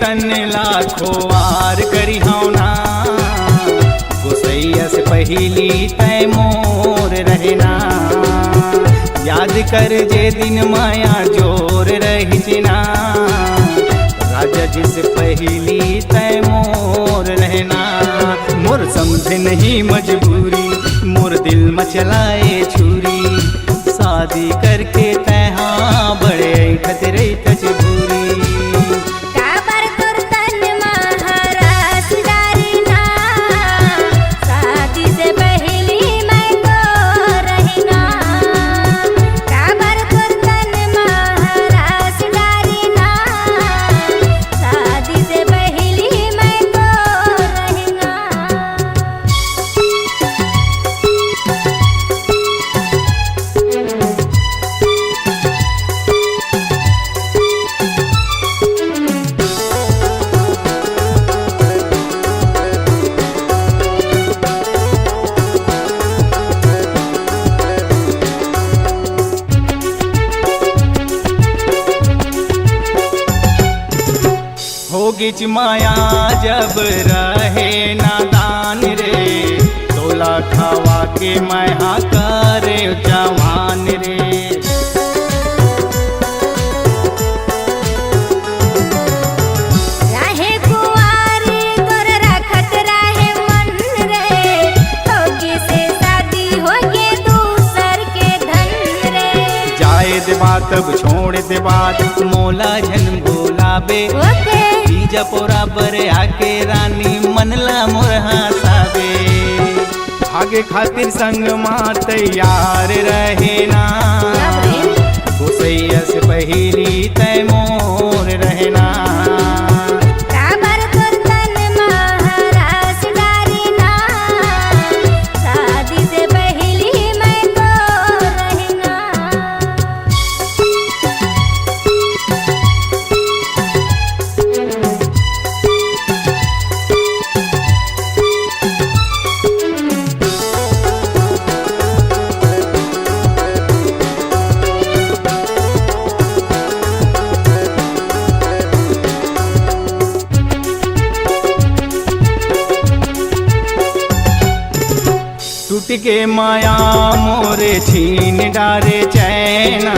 तन लाखों वार करी ना, गोसैया से पहली तय मोर रहना। याद कर जे दिन माया जोर रही ना, राजा जी से पहली तय मोर रहना। मोर समझे नहीं मजबूरी, मोर दिल मचलाए छुरी, शादी करके तैहा बड़े ऐठत रही तजबूरी। होगिच माया जब रहे नादान रे, तोला खावा के माया करे जवान रे। रहे कुंवारी तोर रखत रहे मन रे, होगी से शादी होगे दूसर के धन रे। जाए दे बात अब छोड़ दे बात, मोला जन बोलाबे जपोरा बरे आके रानी मनला मोर हंसाबे। भागे खातिर संग माँ तैयार रहे ना, गोसैया से पहली तय मोर रहना। टूट के माया मोरे छीन डारे चैना,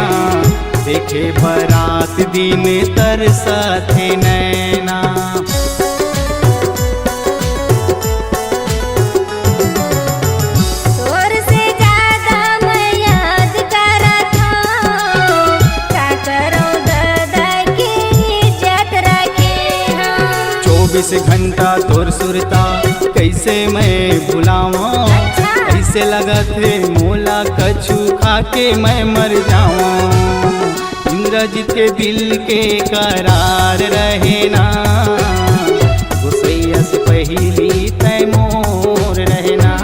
देखे बरात दिन तरसते नैना। तोर से ज्यादा मैं याद करत हूँ, का करूँ दादा की इज्जत रखे हाँ। 24 घंटा तोर सुरता कैसे मैं भुलावा, ऐसे लगत है मोला कछु खाके मैं मर जाऊं। इंद्रजीत के दिल के करार रहे ना, गोसैया से पहली तय मोर रहना।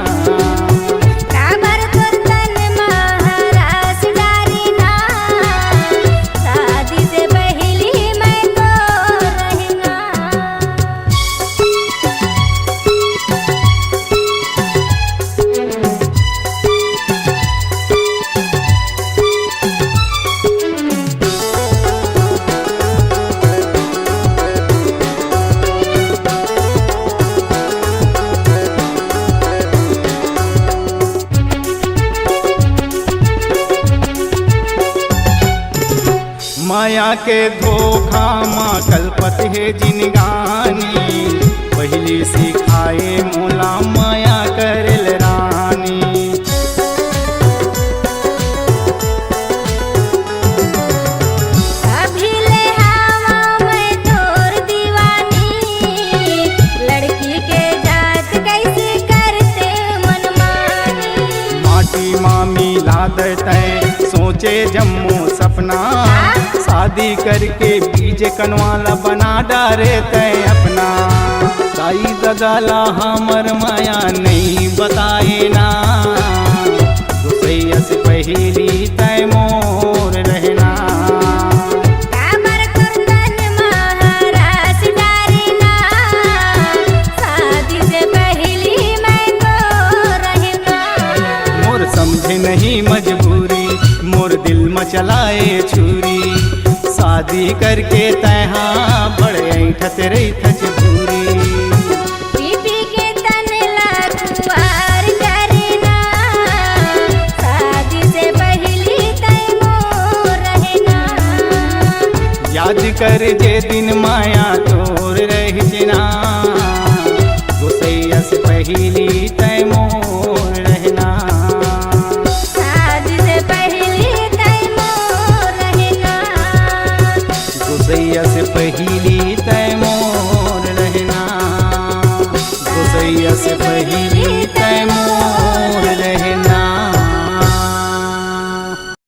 माया के धोखा माँ कल्पत है जिनगानी, पहली सिखाए मोला माया करल रानी। अभी ले हवा मैं तोर दीवानी, लड़की के जात कैसे करते मनमानी। माटी मामी लाद तय सोचे जम्मू सपना, शादी करके बीज कनवाला बना डारे तय अपना। ताई दगाला हमर माया नहीं बताए ना, गोसैया से पहली तय मोर रहना। समझे नहीं मजबूरी, मोर दिल मचलाए छुरी, शादी करके तैहा बड़े ऐठत रही पूरी। पी के तन लखुआर करना, शादी से पहली तय मोर रहना। याद कर जे दिन माया तोर रही ना, गोसैया से पहली तय मोर रहना। शादी से पहली तय मोर रहना। गोसैया से पहली